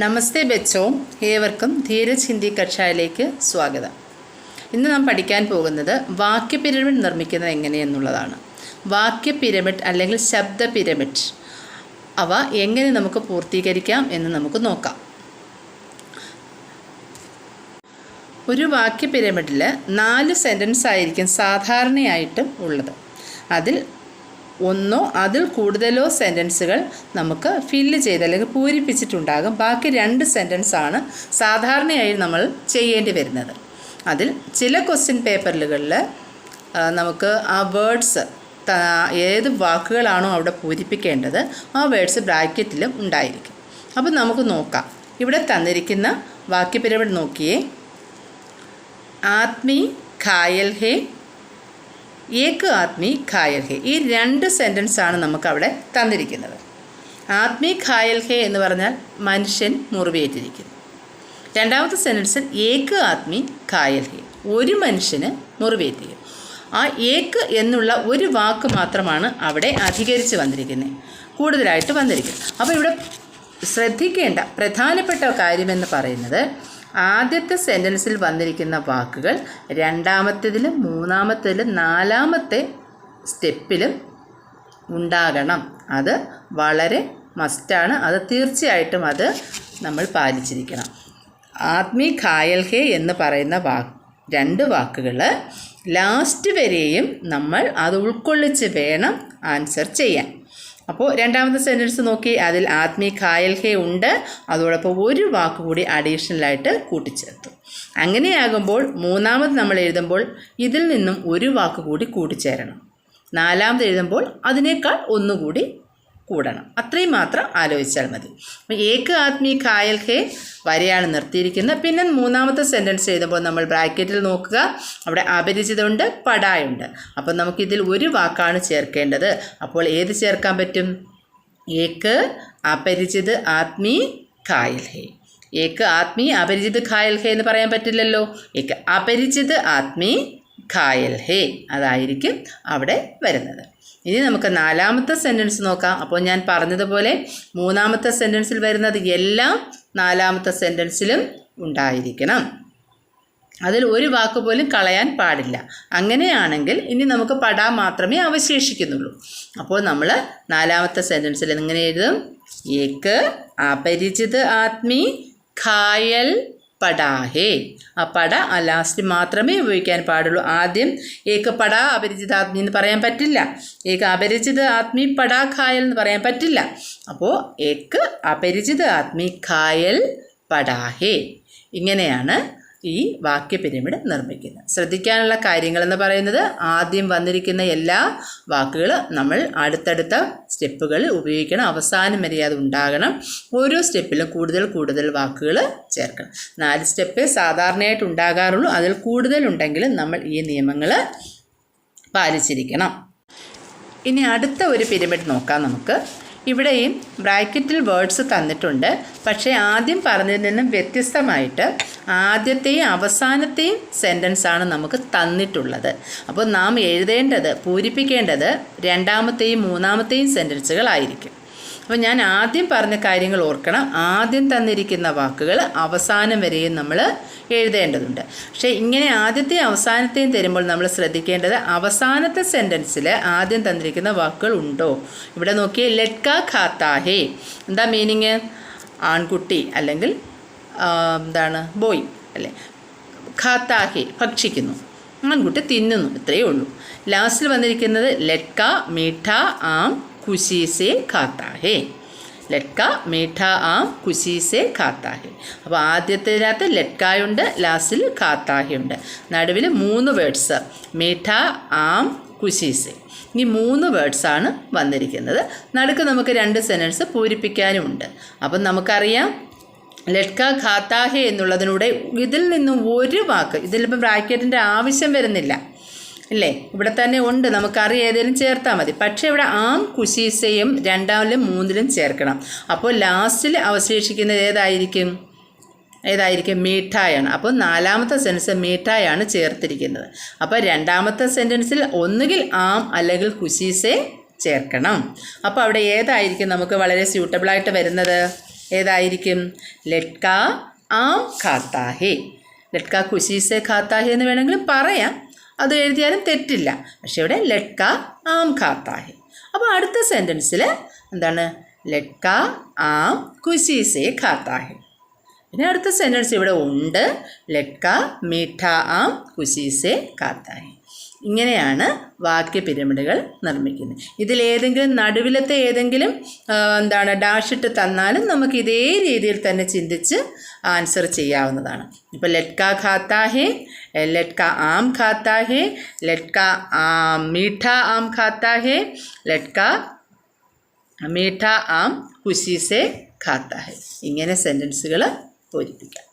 നമസ്തേ ബച്ചോ, ഏവർക്കും ധീരജ് ഹിന്ദി കക്ഷായിലേക്ക് സ്വാഗതം. ഇന്ന് നാം പഠിക്കാൻ പോകുന്നത് വാക്യ പിരമിഡ് നിർമ്മിക്കുന്നത് എങ്ങനെയെന്നുള്ളതാണ്. വാക്യ പിരമിഡ് അല്ലെങ്കിൽ ശബ്ദ പിരമിഡ് അവ എങ്ങനെ നമുക്ക് പൂർത്തീകരിക്കാം എന്ന് നമുക്ക് നോക്കാം. ഒരു വാക്യ പിരമിഡിൽ 4 സെൻറ്റൻസ് ആയിരിക്കും സാധാരണയായിട്ടും ഉള്ളത്. അതിൽ ഒന്നോ അതിൽ കൂടുതലോ സെൻറ്റൻസുകൾ നമുക്ക് ഫില്ല് ചെയ്ത് അല്ലെങ്കിൽ പൂരിപ്പിച്ചിട്ടുണ്ടാകും. ബാക്കി 2 സെൻറ്റൻസാണ് സാധാരണയായി നമ്മൾ ചെയ്യേണ്ടി വരുന്നത്. അതിൽ ചില ക്വസ്റ്റ്യൻ പേപ്പറുകളിൽ നമുക്ക് ആ വേർഡ്സ് ഏത് വാക്കുകളാണോ അവിടെ പൂരിപ്പിക്കേണ്ടത് ആ വേർഡ്സ് ബ്രാക്കറ്റിലും ഉണ്ടായിരിക്കും. അപ്പോൾ നമുക്ക് നോക്കാം. ഇവിടെ തന്നിരിക്കുന്ന വാക്യ പിരമിഡ് നോക്കിയേ. ആദ്മി ഘായൽ ഹേ, ഏക് ആദ്മി ഘായൽ ഹേ. ഈ 2 സെൻറ്റൻസാണ് നമുക്കവിടെ തന്നിരിക്കുന്നത്. ആദ്മി ഘായൽ ഹേ എന്ന് പറഞ്ഞാൽ മനുഷ്യൻ മുറിവേറ്റിരിക്കുന്നു. രണ്ടാമത്തെ സെൻറ്റൻസിൽ ഏക് ആദ്മി ഘായൽ ഹേ, ഒരു മനുഷ്യന് മുറിവേറ്റിരിക്കുന്നു. ആ ഏക് എന്നുള്ള ഒരു വാക്ക് മാത്രമാണ് അവിടെ അധികരിച്ച് വന്നിരിക്കുന്നത്, കൂടുതലായിട്ട് വന്നിരിക്കുന്നത്. അപ്പോൾ ഇവിടെ ശ്രദ്ധിക്കേണ്ട പ്രധാനപ്പെട്ട കാര്യമെന്ന് പറയുന്നത് ആദ്യത്തെ സെൻറ്റൻസിൽ വന്നിരിക്കുന്ന വാക്കുകൾ രണ്ടാമത്തേതിലും മൂന്നാമത്തേതിലും 4ാമത്തെ സ്റ്റെപ്പിലും ഉണ്ടാകണം. അത് വളരെ മസ്റ്റാണ്. അത് തീർച്ചയായിട്ടും അത് നമ്മൾ പാലിച്ചിരിക്കണം. ആദ്മി ഘായൽ ഹേ എന്ന് പറയുന്ന 2 വാക്കുകൾ ലാസ്റ്റ് വരെയും നമ്മൾ അത് ഉൾക്കൊള്ളിച്ച് വേണം ആൻസർ ചെയ്യാൻ. അപ്പോൾ രണ്ടാമത്തെ സെൻറ്റൻസ് നോക്കി, അതിൽ ആദ്മി ഘായൽ ഹേ ഉണ്ട്, അതോടൊപ്പം ഒരു വാക്ക് കൂടി അഡീഷണലായിട്ട് കൂട്ടിച്ചേർത്തു. അങ്ങനെയാകുമ്പോൾ മൂന്നാമത് നമ്മൾ എഴുതുമ്പോൾ ഇതിൽ നിന്നും ഒരു വാക്ക് കൂടി കൂട്ടിച്ചേരണം. 4ാമത് എഴുതുമ്പോൾ അതിനേക്കാൾ ഒന്നുകൂടി കൂടണം. അത്രയും മാത്രം ആലോചിച്ചാൽ മതി. അപ്പോൾ ഏക് ആദ്മി ഘായൽ ഹേ വരെയാണ് നിർത്തിയിരിക്കുന്നത്. പിന്നെ 3ാമത്തെ സെൻറ്റൻസ് എഴുതുമ്പോൾ നമ്മൾ ബ്രാക്കറ്റിൽ നോക്കുക, അവിടെ അപരിചിതമുണ്ട്, പടായുണ്ട്. അപ്പോൾ നമുക്കിതിൽ ഒരു വാക്കാണ് ചേർക്കേണ്ടത്. അപ്പോൾ ഏത് ചേർക്കാൻ പറ്റും? ഏക് അപരിചിത് ആദ്മി ഘായൽ ഹേ. ഏക് ആദ്മി അപരിചിത് ഘായൽ ഹേ എന്ന് പറയാൻ പറ്റില്ലല്ലോ. ഏക് അപരിചിത് ആദ്മി ഘായൽ ഹേ അതായിരിക്കും അവിടെ വരുന്നത്. ഇനി നമുക്ക് 4ാമത്തെ സെൻറ്റൻസ് നോക്കാം. അപ്പോൾ ഞാൻ പറഞ്ഞതുപോലെ 3ാമത്തെ സെൻറ്റൻസിൽ വരുന്നത് എല്ലാം 4ാമത്തെ സെൻറ്റൻസിലും ഉണ്ടായിരിക്കണം. അതിൽ ഒരു വാക്ക് പോലും കളയാൻ പാടില്ല. അങ്ങനെയാണെങ്കിൽ ഇനി നമുക്ക് പടാ മാത്രമേ അവശേഷിക്കുന്നുള്ളൂ. അപ്പോൾ നമ്മൾ 4ാമത്തെ സെൻറ്റൻസിൽ എങ്ങനെ എഴുതും? ഏക് അപരിചിത് ആദ്മി ഘായൽ പടാ ഹേ. ആ പട ലാസ്റ്റ് മാത്രമേ ഉപയോഗിക്കാൻ പാടുള്ളൂ. ആദ്യം ഏക് പടാ അപരിചിത ആദ്മി എന്ന് പറയാൻ പറ്റില്ല. ഏക് അപരിചിത ആദ്മി പടാ ഘായൽ എന്ന് പറയാൻ പറ്റില്ല. അപ്പോൾ ഏക് അപരിചിത ആദ്മി ഘായൽ പടാ ഹേ. ഇങ്ങനെയാണ് ഈ വാക്യ പിരമിഡ് നിർമ്മിക്കുന്നത്. ശ്രദ്ധിക്കാനുള്ള കാര്യങ്ങളെന്ന് പറയുന്നത് ആദ്യം വന്നിരിക്കുന്ന എല്ലാ വാക്കുകളും നമ്മൾ അടുത്തടുത്ത സ്റ്റെപ്പുകളിൽ ഉപയോഗിക്കണം. അവസാനം വരെ അത് ഉണ്ടാകണം. ഓരോ സ്റ്റെപ്പിലും കൂടുതൽ വാക്കുകൾ ചേർക്കണം. 4 സ്റ്റെപ്പേ സാധാരണയായിട്ട് ഉണ്ടാകാറുള്ളൂ. അതിൽ കൂടുതലുണ്ടെങ്കിലും നമ്മൾ ഈ നിയമങ്ങൾ പാലിച്ചിരിക്കണം. ഇനി അടുത്ത ഒരു പിരമിഡ് നോക്കാം നമുക്ക്. ഇവിടെയും ബ്രാക്കറ്റിൽ വേർഡ്സ് തന്നിട്ടുണ്ട്. പക്ഷേ ആദ്യം പറഞ്ഞതിൽ നിന്നും വ്യത്യസ്തമായിട്ട് ആദ്യത്തെയും അവസാനത്തെയും സെൻറ്റൻസാണ് നമുക്ക് തന്നിട്ടുള്ളത്. അപ്പോൾ നാം എഴുതേണ്ടത്, പൂരിപ്പിക്കേണ്ടത് 2ാമത്തെയും 3ാമത്തെയും സെൻറ്റൻസുകളായിരിക്കും. അപ്പോൾ ഞാൻ ആദ്യം പറഞ്ഞ കാര്യങ്ങൾ ഓർക്കണം. ആദ്യം തന്നിരിക്കുന്ന വാക്കുകൾ അവസാനം വരെയും നമ്മൾ എഴുതേണ്ടതുണ്ട്. പക്ഷേ ഇങ്ങനെ ആദ്യത്തെയും അവസാനത്തെയും തരുമ്പോൾ നമ്മൾ ശ്രദ്ധിക്കേണ്ടത് അവസാനത്തെ സെൻറ്റൻസിൽ ആദ്യം തന്നിരിക്കുന്ന വാക്കുകൾ ഉണ്ടോ. ഇവിടെ നോക്കിയേ, ലഡ്ക ഖാത്താ ഹേ. എന്താ മീനിങ്? ആൺകുട്ടി അല്ലെങ്കിൽ എന്താണ്, ബോയ് അല്ലേ. ഖാത്താ ഹേ ഭക്ഷിക്കുന്നു, ആൺകുട്ടി തിന്നുന്നു, ഇത്രയേ ഉള്ളൂ. ലാസ്റ്റിൽ വന്നിരിക്കുന്നത് ലഡ്ക മീഠ ആം ഖുശി സേ ഖാത്താ ഹേ. ലഡ്ക മീഠ ആം ഖുശി സേ ഖാത്താ ഹേ. അപ്പോൾ ആദ്യത്തേതിനകത്ത് ലഡ്കായുണ്ട്, ലാസ്റ്റിൽ ഖാത്താ ഹേ ഉണ്ട്. നടുവിൽ 3 വേർഡ്സ്, മീഠ ആം ഖുശി സേ. ഈ 3 വേർഡ്സാണ് വന്നിരിക്കുന്നത്. നടുക്ക് നമുക്ക് 2 സെൻറ്റൻസ് പൂരിപ്പിക്കാനുമുണ്ട്. അപ്പം നമുക്കറിയാം ലഡ്ക ഖാത്താ ഹേ എന്നുള്ളതിലൂടെ ഇതിൽ നിന്നും ഒരു വാക്ക്, ഇതിലിപ്പോൾ ബ്രാക്കറ്റിൻ്റെ ആവശ്യം വരുന്നില്ല അല്ലേ. ഇവിടെ തന്നെ ഉണ്ട്, നമുക്കറിയാം, ഏതെങ്കിലും ചേർത്താൽ മതി. പക്ഷേ ഇവിടെ ആം ഖുശീസയും 2ാമിലും 3ലും ചേർക്കണം. അപ്പോൾ ലാസ്റ്റിൽ അവശേഷിക്കുന്നത് ഏതായിരിക്കും? മീഠായാണ്. അപ്പോൾ 4ാമത്തെ സെൻറ്റൻസ് മീഠായാണ് ചേർത്തിരിക്കുന്നത്. അപ്പോൾ 2ാമത്തെ സെൻറ്റൻസിൽ ഒന്നുകിൽ ആം അല്ലെങ്കിൽ ഖുശീസെ ചേർക്കണം. അപ്പോൾ അവിടെ ഏതായിരിക്കും നമുക്ക് വളരെ സ്യൂട്ടബിളായിട്ട് വരുന്നത്? ഏതായിരിക്കും? ലട്ക ആം ഖാത്താ ഹേ. ലട്ക ഖുഷി സെ ഖാത്താ ഹേ എന്ന് വേണമെങ്കിലും പറയാം, അത് എഴുതിയാലും തെറ്റില്ല. പക്ഷെ ഇവിടെ ലട്ക ആം ഖാത്താ ഹേ. അപ്പോൾ അടുത്ത സെൻറ്റൻസിൽ എന്താണ്? ലട്ക ആം ഖുഷി സെ ഖാത്താ ഹേ. പിന്നെ അടുത്ത സെൻറ്റൻസ് ഇവിടെ ഉണ്ട്, ലട്ക മീഠ ആം ഖുഷി സെ ഖാത്താ ഹേ. ഇങ്ങനെയാണ് വാക്യ പിരമിഡുകൾ നിർമ്മിക്കുന്നത്. ഇതിലേതെങ്കിലും നടുവിലത്തെ ഏതെങ്കിലും ഡാഷ് ഇട്ട് തന്നാലും നമുക്ക് ഇതേ രീതിയിൽ തന്നെ ചിന്തിച്ച് ആൻസർ ചെയ്യാവുന്നതാണ്. ഇപ്പോൾ ലട്ക ഖാത്താ ഹേ, ലട്ക ആം ഖാത്താ ഹേ, ലട്ക മീഠ ആം ഖാത്താ ഹേ, ലട്ക മീഠ ആം ഖുഷി സെ ഖാത്താ ഹേ. ഇങ്ങനെ സെൻറ്റൻസുകൾ പൂരിപ്പിക്കാം.